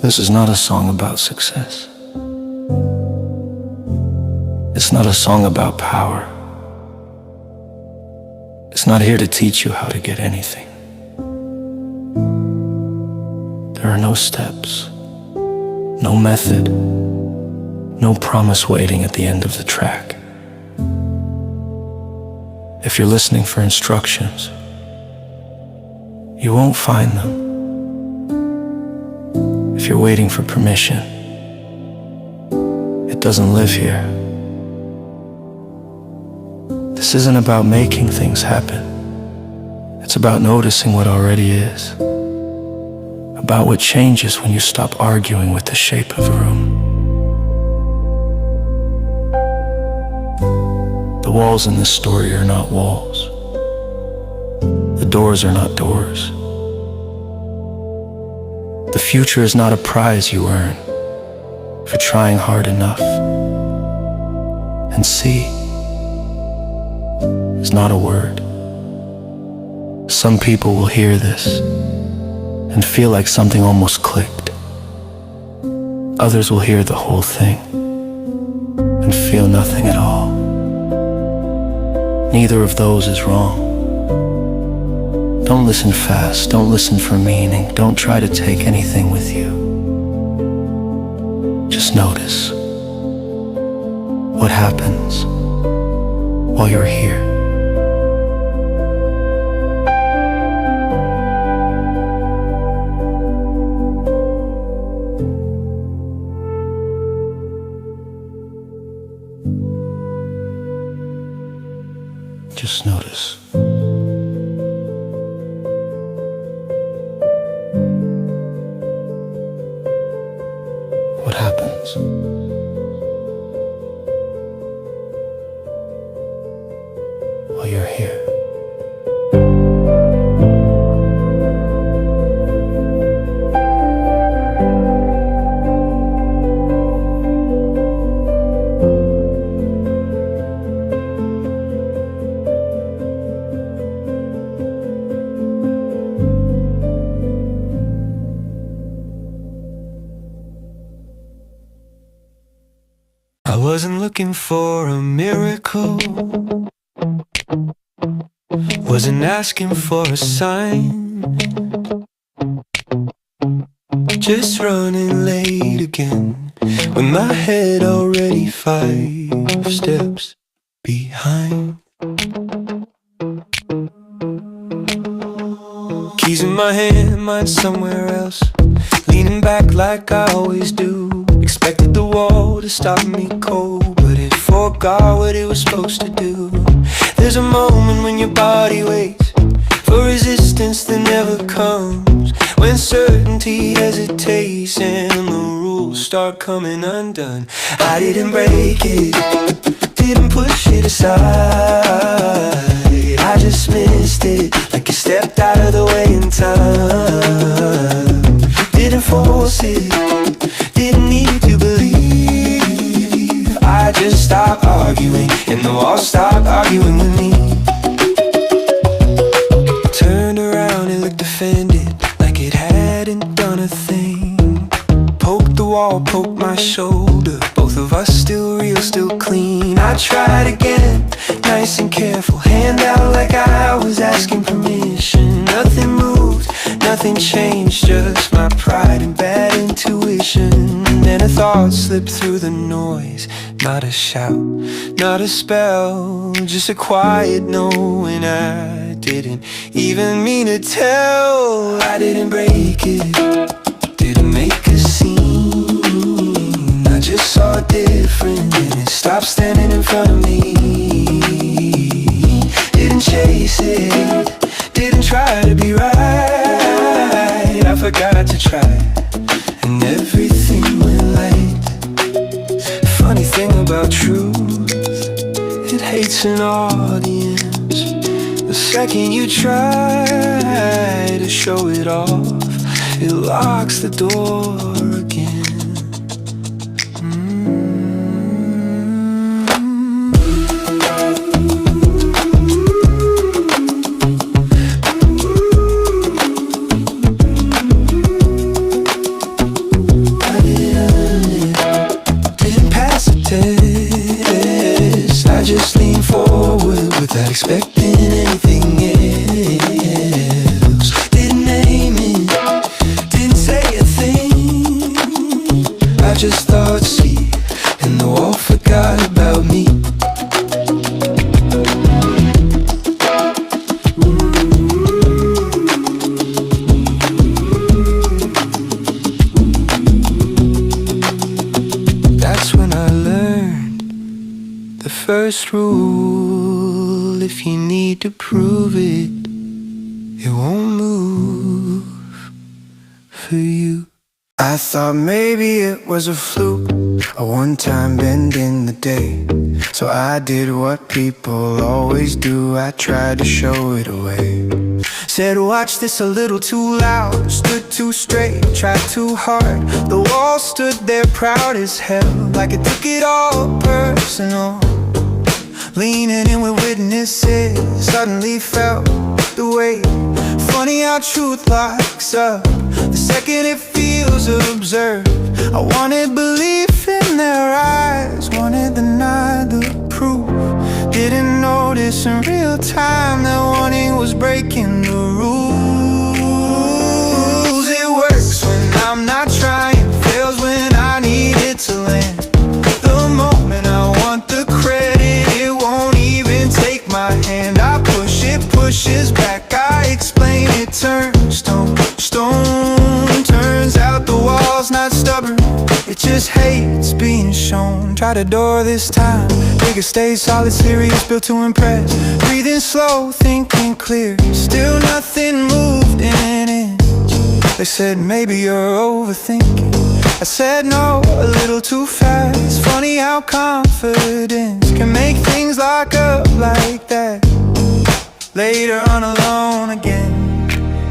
This is not a song about success. It's not a song about power. It's not here to teach you how to get anything. There are no steps, no method, no promise waiting at the end of the track. If you're listening for instructions, you won't find them. If you're waiting for permission, it doesn't live here. This isn't about making things happen. It's about noticing what already is. About what changes when you stop arguing with the shape of the room. The walls in this story are not walls. The doors are not doors. The future is not a prize you earn for trying hard enough. And see is not a word. Some people will hear this and feel like something almost clicked. Others will hear the whole thing and feel nothing at all. Neither of those is wrong. Don't listen fast, don't listen for meaning, don't try to take anything with you. Just notice what happens while you're here. Just notice. What happens while you're here? I wasn't looking for a miracle, wasn't asking for a sign, just running late again, with my head already 5 steps behind. Keys in my hand, mind somewhere else, leaning back like I always do. Expected the wall to stop me cold, but it forgot what it was supposed to do. There's a moment when your body waits for resistance that never comes, when certainty hesitates and the rules start coming undone. I didn't break it, didn't push it aside, I just missed it, like you stepped out of the way in time. Didn't force it, didn't need to believe, I just stopped arguing, and the wall stopped arguing with me. Turned around and looked offended, like it hadn't done a thing. Poked the wall, poked my shoulder, both of us still real, still clean. I tried again, nice and careful, hand out like I was asking permission. Nothing moved, nothing changed, just my pride and bad intuition. Then a thought slipped through the noise, not a shout, not a spell, just a quiet knowing I didn't even mean to tell. I didn't break it, didn't make a scene, I just saw it different and it stopped standing in front of me. Didn't chase it, didn't try to be right, I forgot to try, and everything went light. Funny thing about truth, it hates an audience. The second you try to show it off, it locks the door again. Not expecting anything else. Didn't name it, didn't say a thing. I just thought sleep, and the wall forgot about me. That's when I learned the first rule: if you need to prove it, it won't move for you. I thought maybe it was a fluke, a one-time bend in the day. So I did what people always do, I tried to show it away. Said watch this a little too loud, stood too straight, tried too hard. The wall stood there proud as hell, like it took it all personal. Leaning in with witnesses, suddenly felt the weight. Funny how truth locks up the second it feels observed. I wanted belief in their eyes, wanted deny the proof. Didn't notice in real time that wanting was breaking the rules. It works when I'm not trying, fails when I need it to land. The moment I want the credit, it won't even take my hand. I push it, pushes back, I explain it, turns stone, stone. Turns out the wall's not stubborn, it just hates being shown. Tried a door this time, bigger stage, solid, serious, built to impress. Breathing slow, thinking clear, still nothing moved in an inch. They said maybe you're overthinking, I said no, a little too fast. Funny how confidence can make things lock up like that. Later on alone again,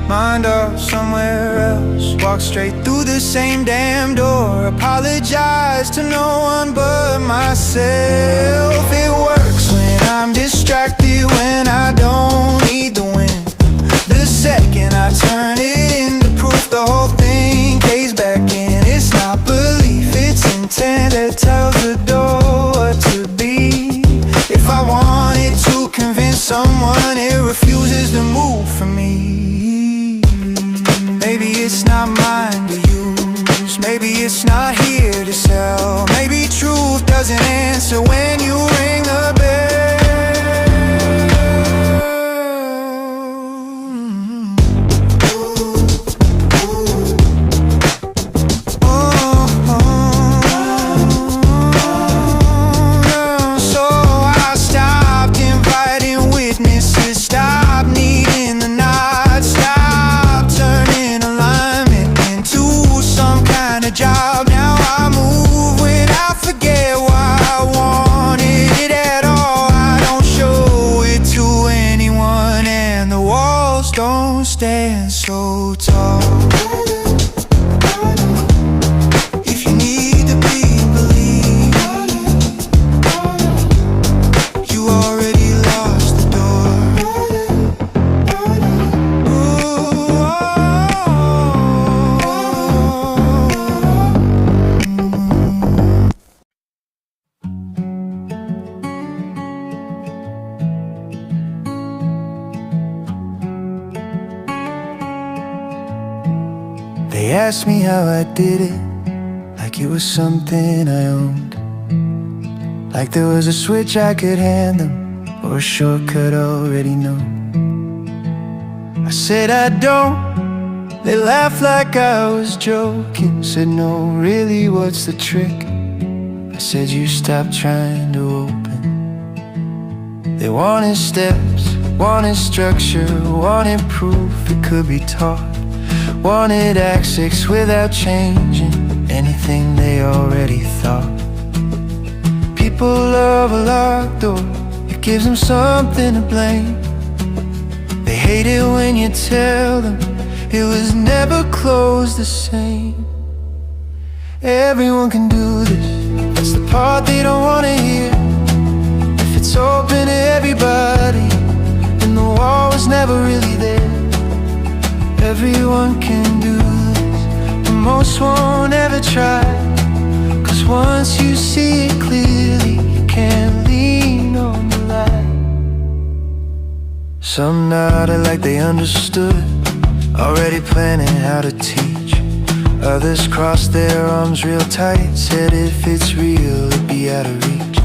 mind off somewhere else. Walk straight through the same damn door, apologize to no one but myself. It works when I'm distracted, when I don't need the wind. The second I turn it into proof, the whole thing caves back in. It's not belief, it's intent that tells the door what to be. If I wanted to convince someone, it refuses to move for me. Maybe it's not mine to use, maybe it's not here to sell. Maybe truth doesn't answer when you ring the bell. So I stopped inviting witnesses, stopped needing the nod, stopped turning alignment into some kind of job. Now I move when I forget why I wanted it at all. I don't show it to anyone, and the walls don't stand so tall. If you need to be believed, you already lost the door. They asked me how I did it, like it was something I owned, like there was a switch I could hand them, or a shortcut already known. I said I don't. They laughed like I was joking, said no, really, what's the trick? I said you stop trying to open. They wanted steps, wanted structure, wanted proof it could be taught, wanted access without changing anything they already thought. People love a locked door, it gives them something to blame. They hate it when you tell them it was never closed the same. Everyone can do this, that's the part they don't wanna hear. If it's open to everybody, then the wall was never really there. Everyone can do this, but most won't ever try. Cause once you see it clearly, you can't lean on the light. Some nodded like they understood, already planning how to teach. Others crossed their arms real tight, said if it's real, it'd be out of reach.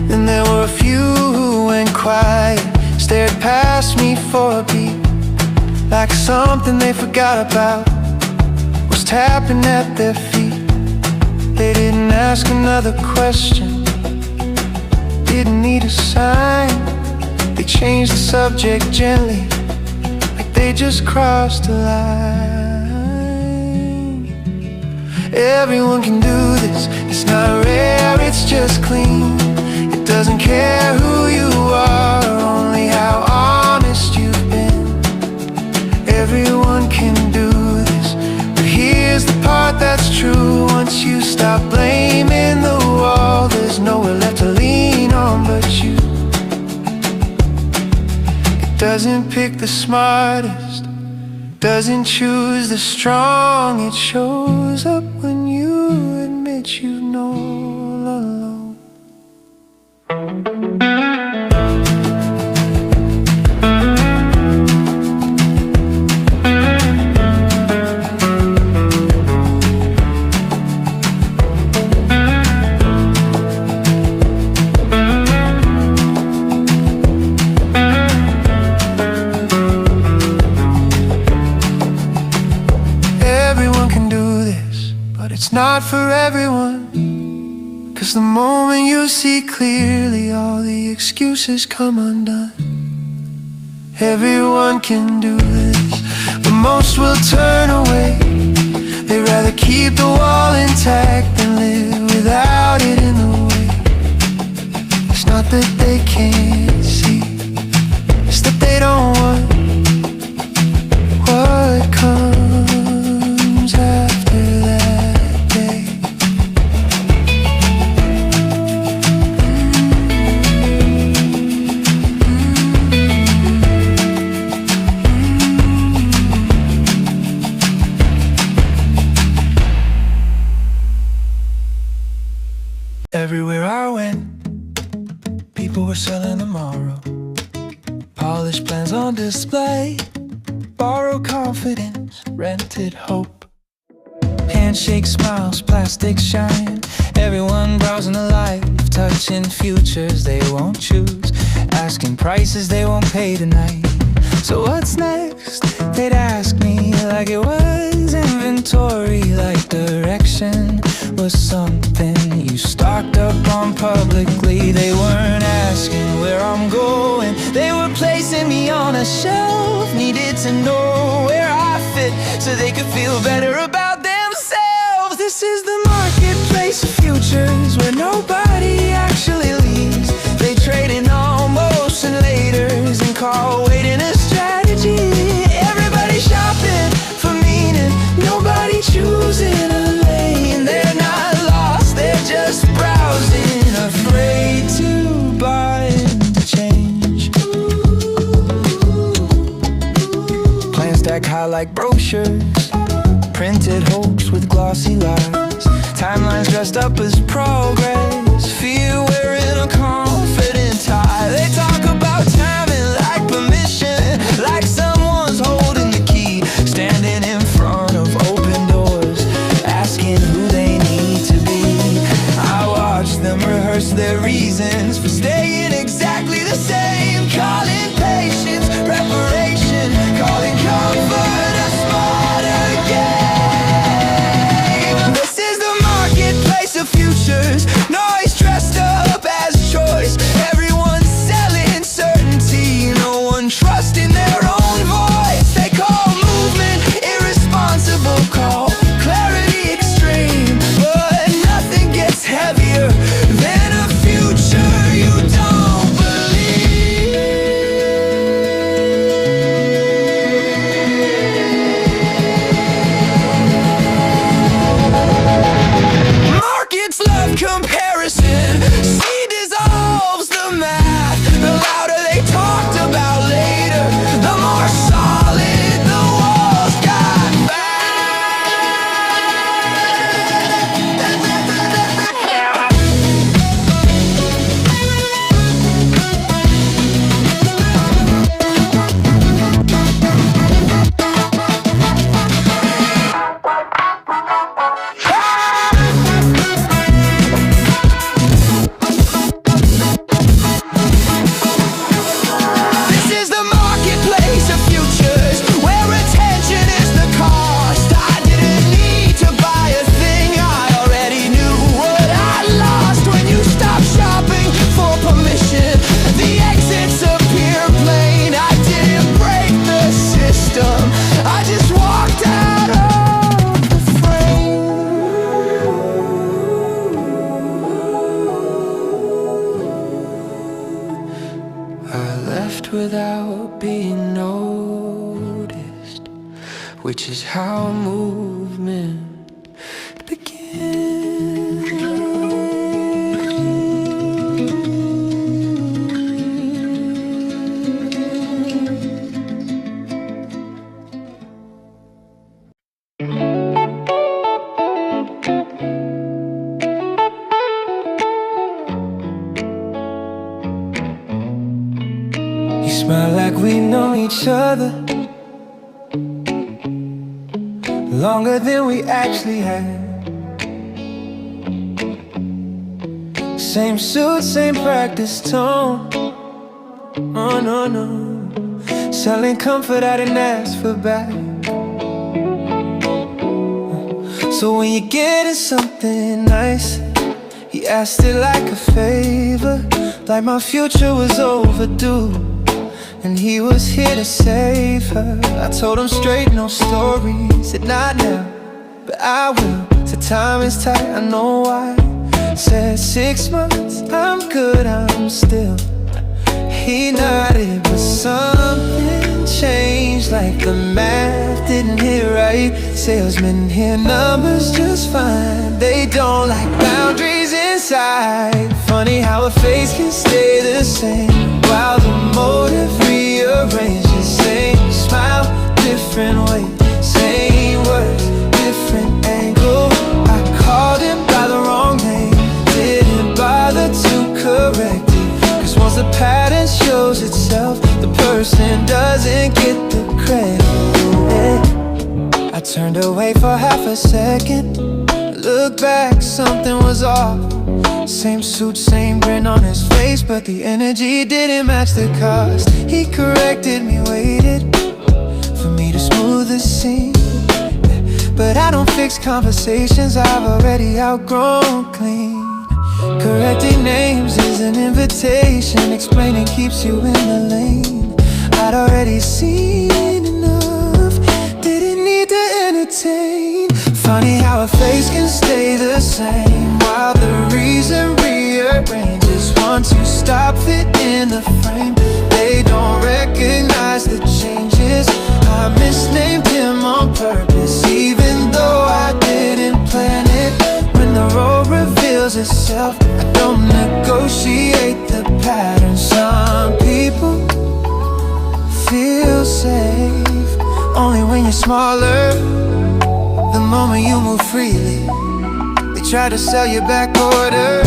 Then there were a few who went quiet, stared past me for a beat, like something they forgot about was tapping at their feet. They didn't ask another question, didn't need a sign. They changed the subject gently, like they just crossed a line. Everyone can do this, it's not rare, it's just clean. It doesn't care who you are, only how honest you've been. Everyone can do this, but here's the part that's true. Once you stop blaming the wall, there's nowhere left to lean on but you. It doesn't pick the smartest, doesn't choose the strong. It shows up when you admit you know all along. It's not for everyone, 'cause the moment you see clearly, all the excuses come undone. Everyone can do this, but most will turn away. They'd rather keep the wall intact than live without it in the way. It's not that they can't see, it's that they don't want what comes after that. Everywhere I went, people were selling tomorrow. Polished plans on display, borrowed confidence, rented hope. Handshake smiles, plastic shine. Everyone browsing a life, touching futures they won't choose, asking prices they won't pay tonight. So what's next? They'd ask me like it was inventory, like direction was something you stocked up on publicly. They weren't asking where I'm going, they were placing me on a shelf. Needed to know where I fit so they could feel better about themselves. This is the marketplace of futures where nobody actually leaves. They trade in almost and laters and call waiting a strategy. Everybody shopping for meaning, nobody choosing a lane. They're not lost, they're just browsing, afraid to buy into change. Plans stack high like brochures, printed hopes with glossy lies. Timelines dressed up as progress, fear wearing a confident tie. They talk about timing like permission, like someone's holding the key, standing in front of open doors, asking who they need to be. I watch them rehearse their reasons for staying exactly the same, calling patience preparation, calling comfort a smarter game. This is the marketplace of futures, no act without being noticed, which is how movement begins. You smile like we know each other longer than we actually had. Same suit, same practice tone. Oh no, no. Selling comfort, I didn't ask for back. So when you get something nice, he asked it like a favor, like my future was overdue, and he was here to save her. I told him straight, no stories, said not now, but I will. Said time is tight, I know why. Said 6 months, I'm good, I'm still. He nodded, but something changed, like the math didn't hit right. Salesmen hear numbers just fine, they don't like boundaries inside. Funny how a face can stay the same while the motive rearranges. Same smile, different way, same words, different angle. I called him by the wrong name, didn't bother to correct it, cause once the pattern shows itself, the person doesn't get the credit. I turned away for half a second, looked back, something was off. Same suit, same grin on his face, but the energy didn't match the cost. He corrected me, waited for me to smooth the scene, but I don't fix conversations I've already outgrown clean. Correcting names is an invitation, explaining keeps you in the lane. I'd already seen enough, didn't need to entertain. Funny how a face can stay the same while the reason rearranges. Once you stop fitting the frame, they don't recognize the changes. I misnamed him on purpose, even though I didn't plan it. When the road reveals itself, I don't negotiate the pattern. Some people feel safe only when you're smaller. The moment you move freely, they try to sell you back order.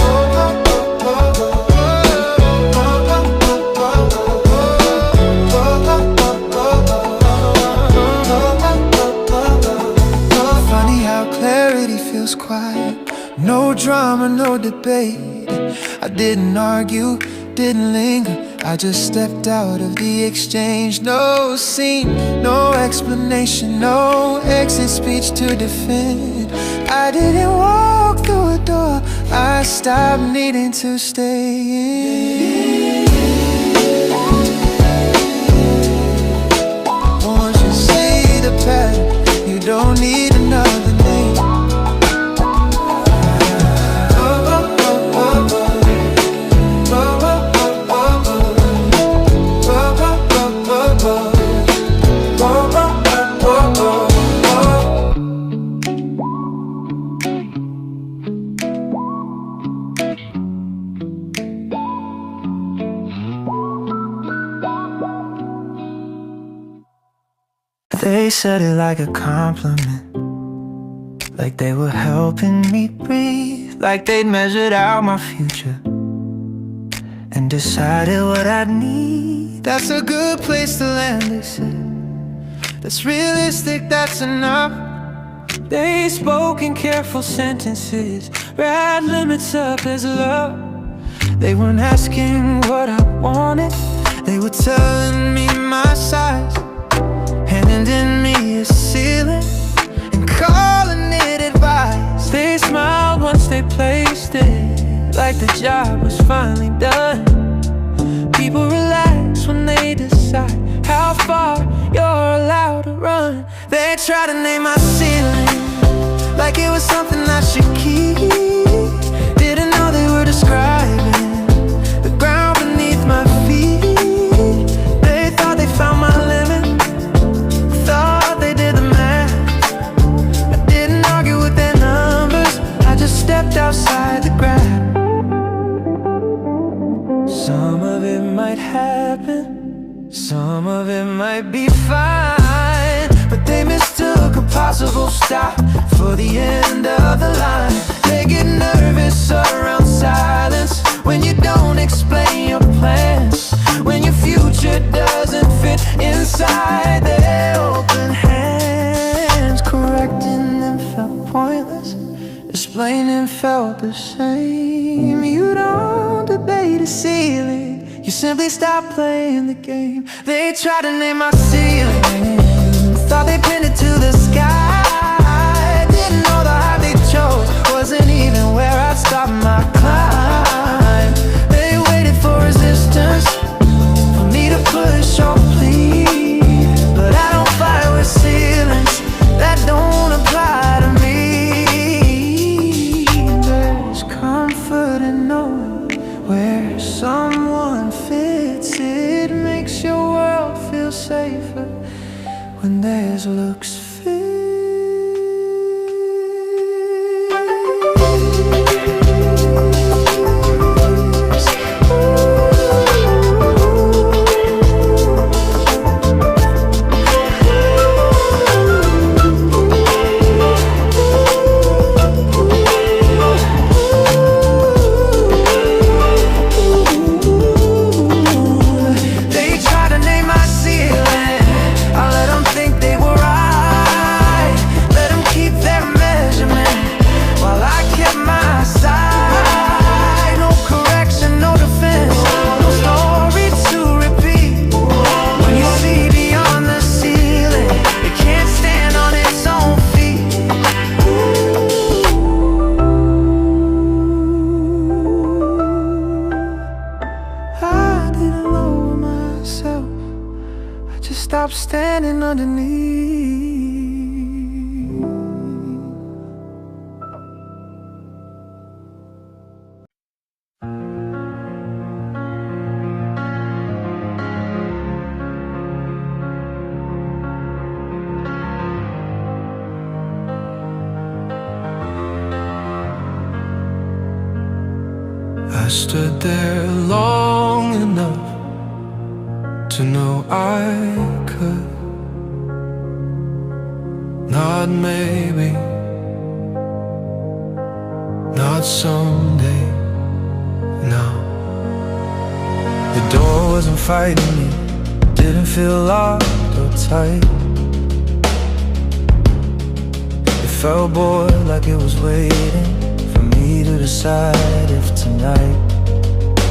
Funny how clarity feels quiet, no drama, no debate. I didn't argue, didn't linger, I just stepped out of the exchange. No scene, no explanation, no exit speech to defend. I didn't walk through a door, I stopped needing to stay in. Once you see the pattern, you don't need another name. They said it like a compliment, like they were helping me breathe, like they'd measured out my future and decided what I'd need. That's a good place to land, they said. That's realistic, that's enough. They spoke in careful sentences, read limits up as love. They weren't asking what I wanted, they were telling me my size, handing me a ceiling and calling it advice. They smiled once they placed it, like the job was finally done. People relax when they decide how far you're allowed to run. They try to name my ceiling like it was something I should keep. Didn't know they were describing the ground beneath my feet. Some of it might happen, some of it might be fine, but they mistook a possible stop for the end of the line. They get nervous around silence when you don't explain your plans, when your future doesn't fit inside their open hands. Correcting them felt pointless, explaining felt the same. You don't debate a ceiling, you simply stop playing the game. They tried to name my ceiling, thought they pinned it to the sky. Didn't know the height they chose wasn't even where I'd start my climb. They waited for resistance, for me to push or plead, but I don't fight with ceilings that don't apply to me. There's comfort in knowing where someone fits. It makes your world feel safer when theirs looks fit. Stop standing underneath. I stood there long enough to know I could. Not maybe, not someday, no. The door wasn't fighting me, didn't feel locked or tight. It felt bored, like it was waiting for me to decide if tonight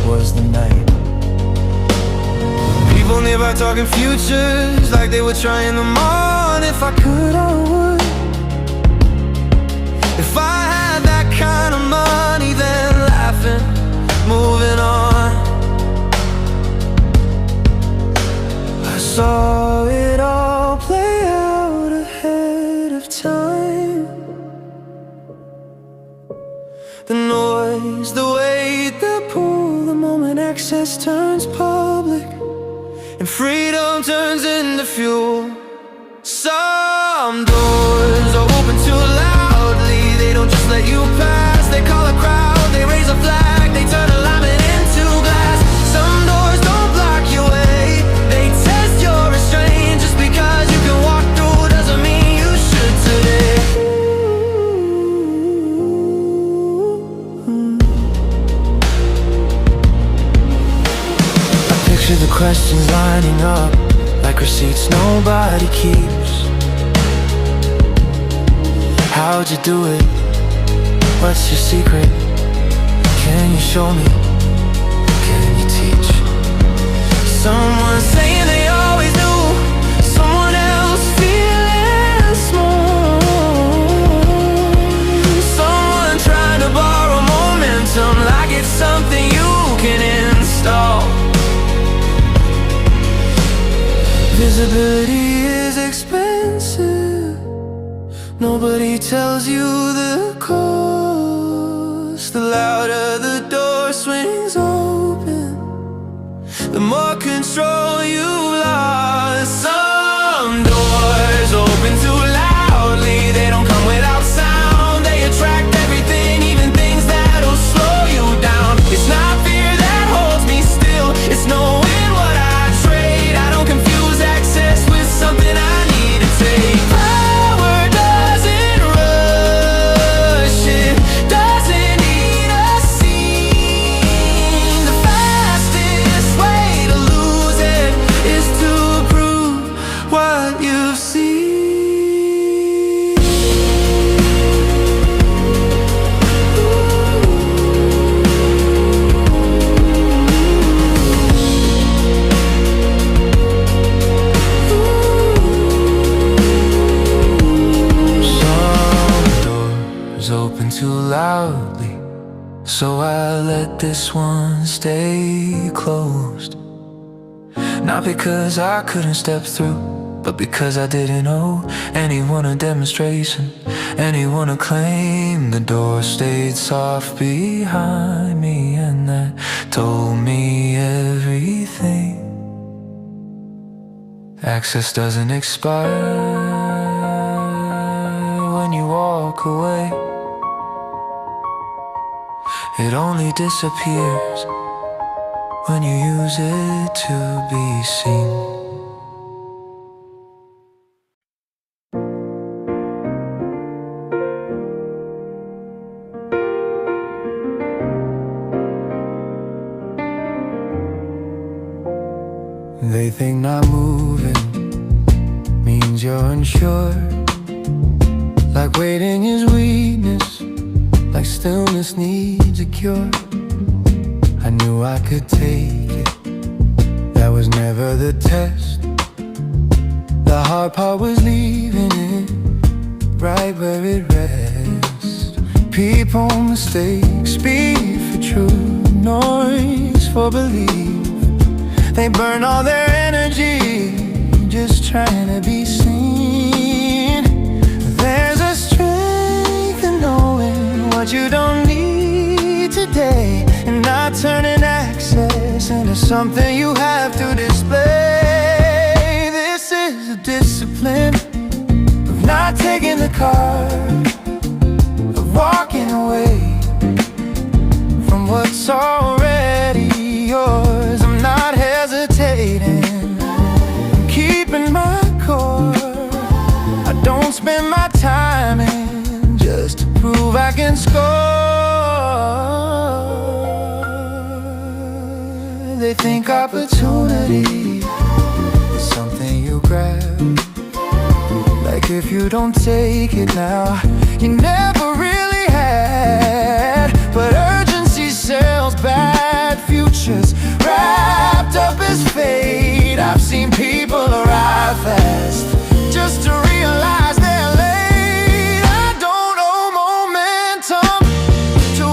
was the night. People nearby talking futures, like they were trying them on. If I could, I would. If I had that kind of money, then laughing, moving on. I saw it all play out ahead of time. The noise, the weight, the pull, the moment access turns public and freedom turns into fuel. Some doors are open too loudly, they don't just let you pass. They call a crowd, they raise a flag, they turn alignment into glass. Some doors don't block your way, they test your restraint. Just because you can walk through doesn't mean you should today. I picture the questions lining up like receipts nobody keeps. How'd you do it? What's your secret? Can you show me? Can you teach? Someone saying they always knew, someone else feeling small. Someone trying to borrow momentum like it's something you can install. Visibility is expensive, nobody tells you the cost. The louder the door swings open, the more control you've lost. Some doors open too loudly, they don't come without sound. They attract everything, even things that'll slow you down. It's not fear that holds me still, let this one stay closed. Not because I couldn't step through, but because I didn't owe anyone a demonstration, anyone a claim. The door stayed soft behind me, and that told me everything. Access doesn't expire when you walk away. It only disappears when you use it to be seen. They think not moving means you're unsure, like waiting is weakness, like stillness needs a cure. I knew I could take it, that was never the test. The hard part was leaving it right where it rests. People mistake speed for truth, noise for belief. They burn all their energy just trying to be seen. There's a strength in knowing what you don't need today, and not turning access into something you have to display. This is a discipline of not taking the car, of walking away from what's already yours. I'm not hesitating, I'm keeping my core. I don't spend my time in just to prove I can score. They think opportunity is something you grab, like if you don't take it now, you never really had. But urgency sells bad futures, wrapped up as fate. I've seen people arrive fast just to realize they're late. I don't owe momentum to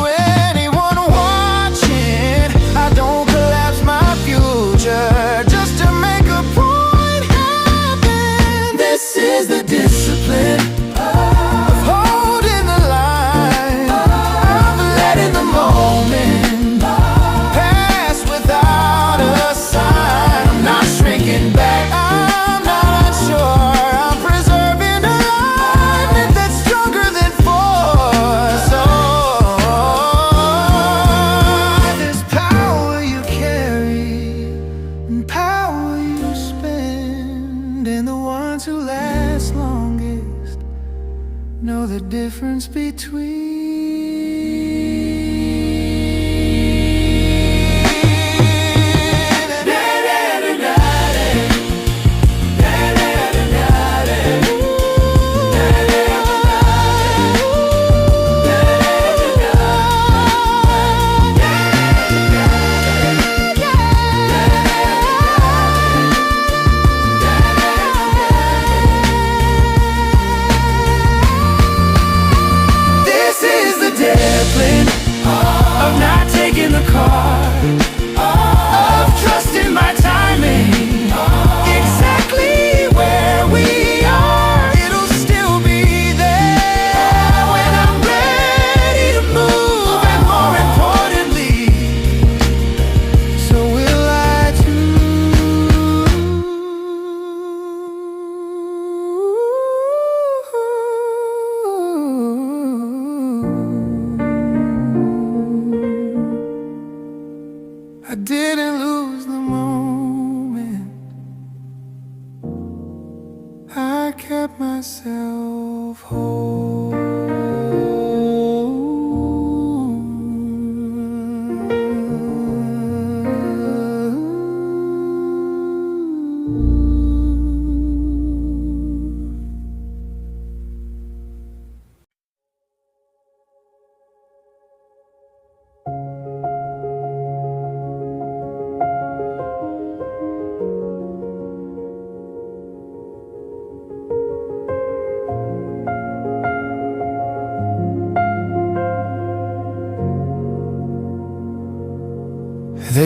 anyone watching. I don't collapse my future just to make a point happen. This is the discipline of holding the line, of letting the moment pass without a sign. I'm not shrinking back, I'm not unsure. I'm preserving alignment that's stronger than force. Oh, there's power you carry and power you spend, and the ones who last longest know the difference between. Of not taking the car, of trusting my timing, exactly where we are, it'll still be there when I'm ready to move, and more importantly, so will I I didn't lose the moment, I kept myself whole.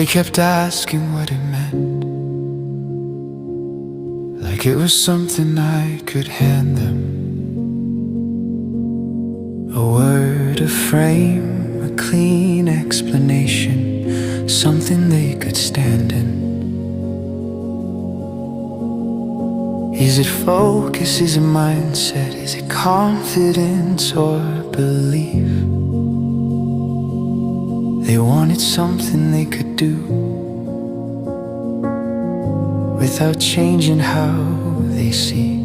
They kept asking what it meant, like it was something I could hand them. A word, a frame, a clean explanation, something they could stand in. Is it focus, is it mindset, is it confidence or belief? They wanted something they could do without changing how they see.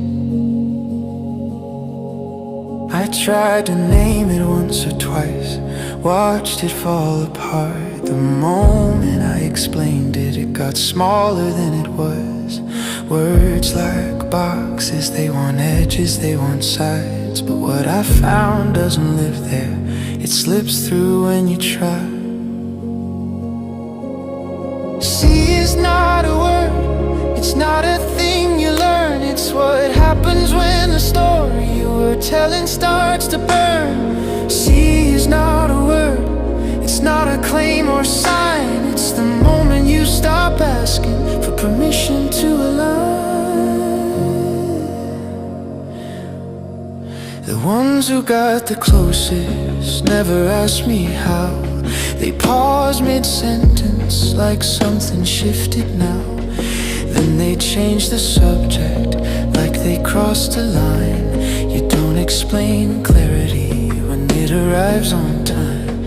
I tried to name it once or twice, watched it fall apart. The moment I explained it, it got smaller than it was. Words like boxes, they want edges, they want sides. But what I found doesn't live there, it slips through when you try. See is not a word, it's not a thing you learn. It's what happens when the story you were telling starts to burn. See is not a word, it's not a claim or sign. It's the moment you stop asking for permission to align. The ones who got the closest never asked me how. They pause mid-sentence like something shifted now. Then they change the subject like they crossed a line. You don't explain clarity when it arrives on time.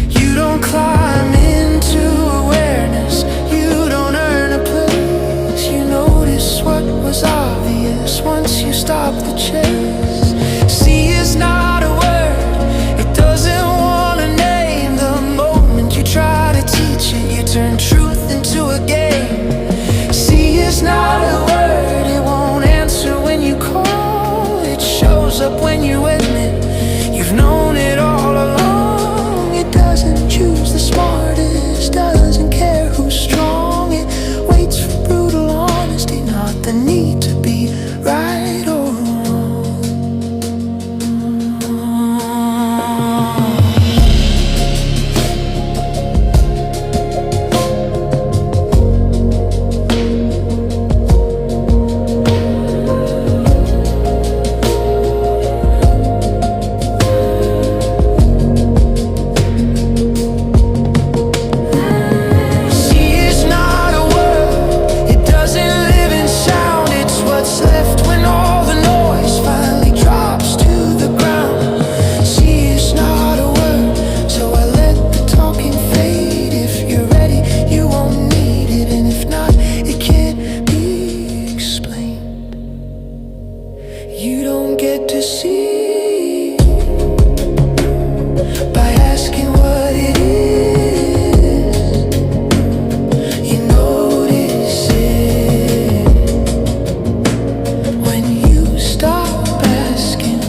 You don't climb into awareness, you don't earn a place. You notice what was obvious once you stop the chase. See is not a word, it doesn't want a name. The moment you try to teach it, you turn truth into a game. See is not a word, it won't answer when you call. It shows up when you admit you've known it all along. It doesn't choose the smartest, doesn't care who's strong. It waits for brutal honesty, not the need to be right or wrong. You don't get to see by asking what it is. You notice it when you stop asking.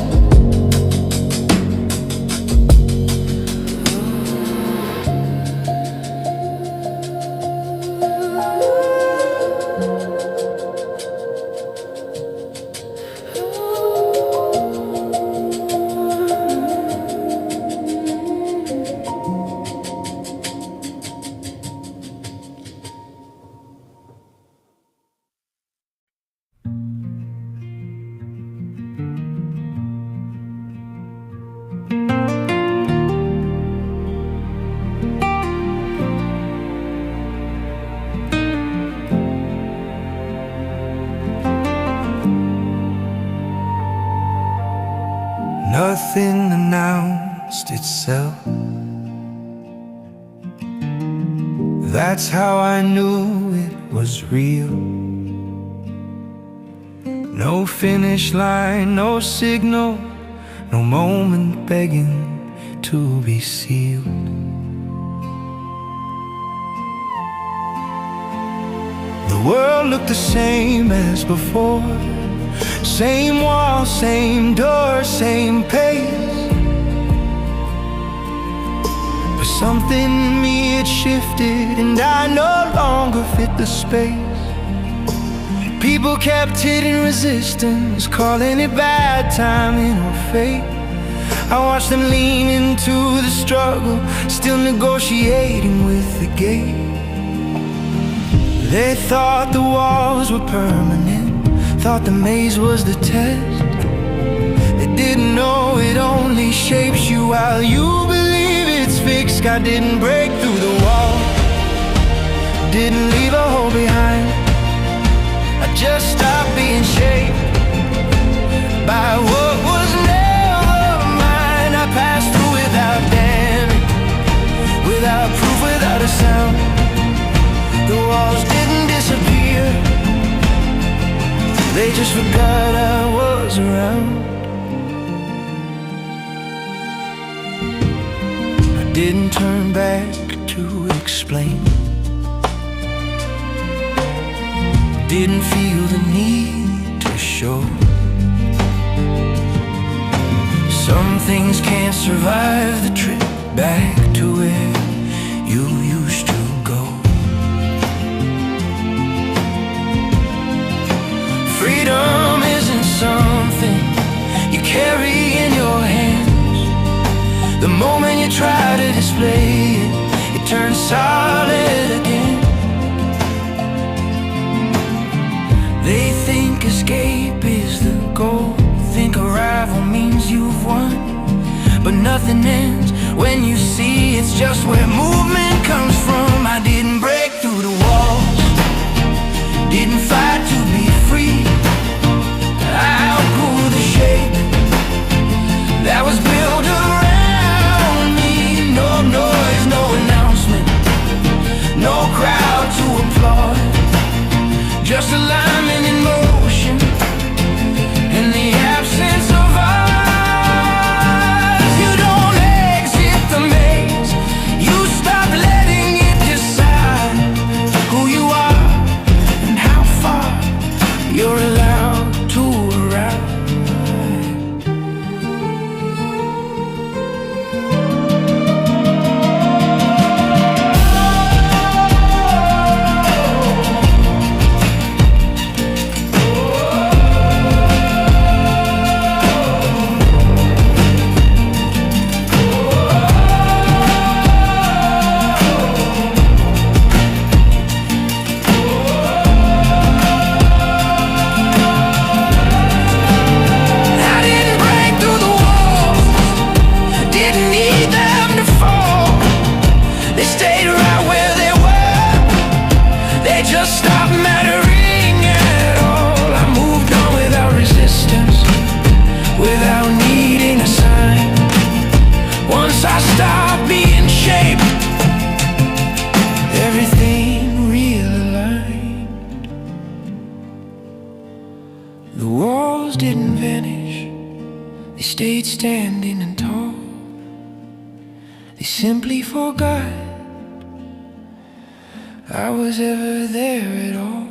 Nothing announced itself. That's how I knew it was real. No finish line, no signal, no moment begging to be sealed. The world looked the same as before. Same wall, same door, same pace. But something in me had shifted, and I no longer fit the space. People kept hitting resistance, calling it bad timing or fate. I watched them lean into the struggle, still negotiating with the gate. They thought the walls were permanent, thought the maze was the test. They didn't know it only shapes you while you believe it's fixed. God didn't break through the wall, didn't leave a hole behind. I just stopped being shaped by what was never mine. I passed through without damage, without proof, without a sound. The walls didn't disappear, they just forgot I was around. I didn't turn back to explain, didn't feel the need to show. Some things can't survive the trip back to where you used to go. Freedom isn't something you carry in your hands. The moment you try to display it, it turns solid again. They think escape is the goal, think arrival means you've won. But nothing ends when you see it's just where movement comes from. I didn't break through the walls, didn't fight to be free. I outgrew the shape that was built around me. No noise, no announcement, no crowd to applaud, just alignment in motion in the absence of us. You don't exit the maze, you stop letting it decide who you are and how far you're allowed to arrive. Just stopped mattering at all. I moved on without resistance, without needing a sign. Once I stopped being shaped, everything realigned. The walls didn't vanish, they stayed standing and tall. They simply forgot I was ever there at all.